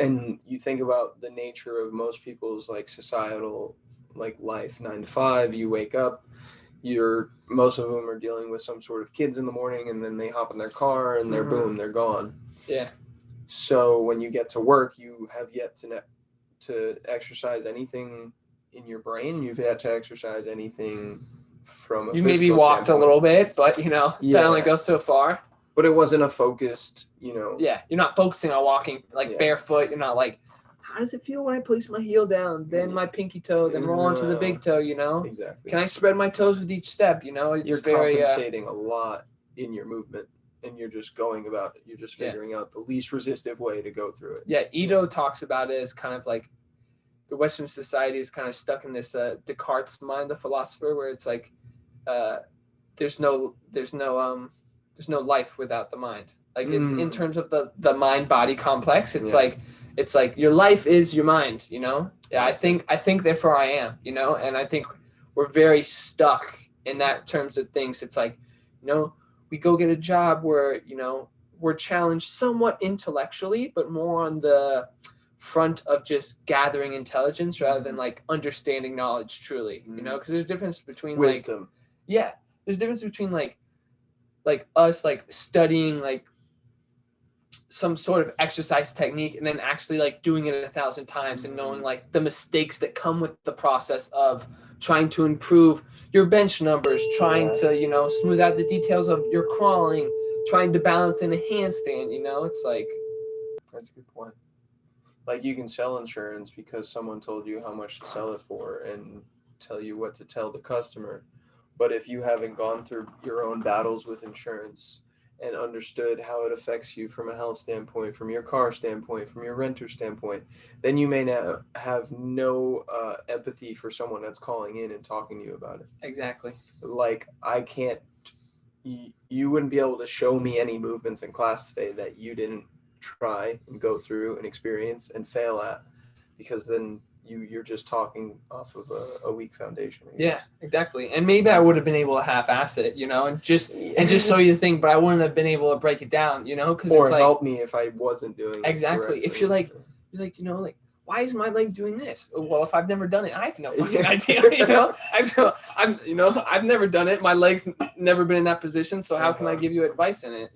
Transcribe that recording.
And you think about the nature of most people's like societal like life, 9 to 5, you wake up, most of them are dealing with some sort of kids in the morning, and then they hop in their car and they're boom, they're gone. Yeah. So when you get to work, you have yet to exercise anything in your brain. You've had to exercise anything from a You maybe physical walked a standpoint. little bit, but that only goes so far. But it wasn't a focused, Yeah, you're not focusing on walking like barefoot. You're not like, how does it feel when I place my heel down, then my pinky toe, then roll onto the big toe, Exactly. Can I spread my toes with each step, It's you're very, compensating a lot in your movement, and you're just going about it. You're just figuring out the least resistive way to go through it. Yeah, Ito talks about it as kind of like the Western society is kind of stuck in this Decartes mind, the philosopher, where it's like there's no life without the mind. Like in terms of the mind body complex, it's like your life is your mind. Yeah, I think therefore I am. And I think we're very stuck in that terms of things. It's like, we go get a job where we're challenged somewhat intellectually, but more on the front of just gathering intelligence rather than like understanding knowledge truly. Because there's difference between wisdom. There's difference between like us like studying like some sort of exercise technique and then actually like doing it 1,000 times and knowing like the mistakes that come with the process of trying to improve your bench numbers, trying to smooth out the details of your crawling, trying to balance in a handstand. It's like, that's a good point. Like, you can sell insurance because someone told you how much to sell it for and tell you what to tell the customer. But if you haven't gone through your own battles with insurance and understood how it affects you from a health standpoint, from your car standpoint, from your renter standpoint, then you may not have no empathy for someone that's calling in and talking to you about it. Exactly. Like, I can't, you wouldn't be able to show me any movements in class today that you didn't try and go through and experience and fail at, because then you're just talking off of a weak foundation. Yeah, exactly. And maybe I would have been able to half-ass it, and just show you the thing, but I wouldn't have been able to break it down, because or it's like, help me if I wasn't doing exactly. It If you're like, why is my leg doing this? Well, if I've never done it, I have no fucking idea. I've never done it. My leg's never been in that position, so how can I give you advice in it?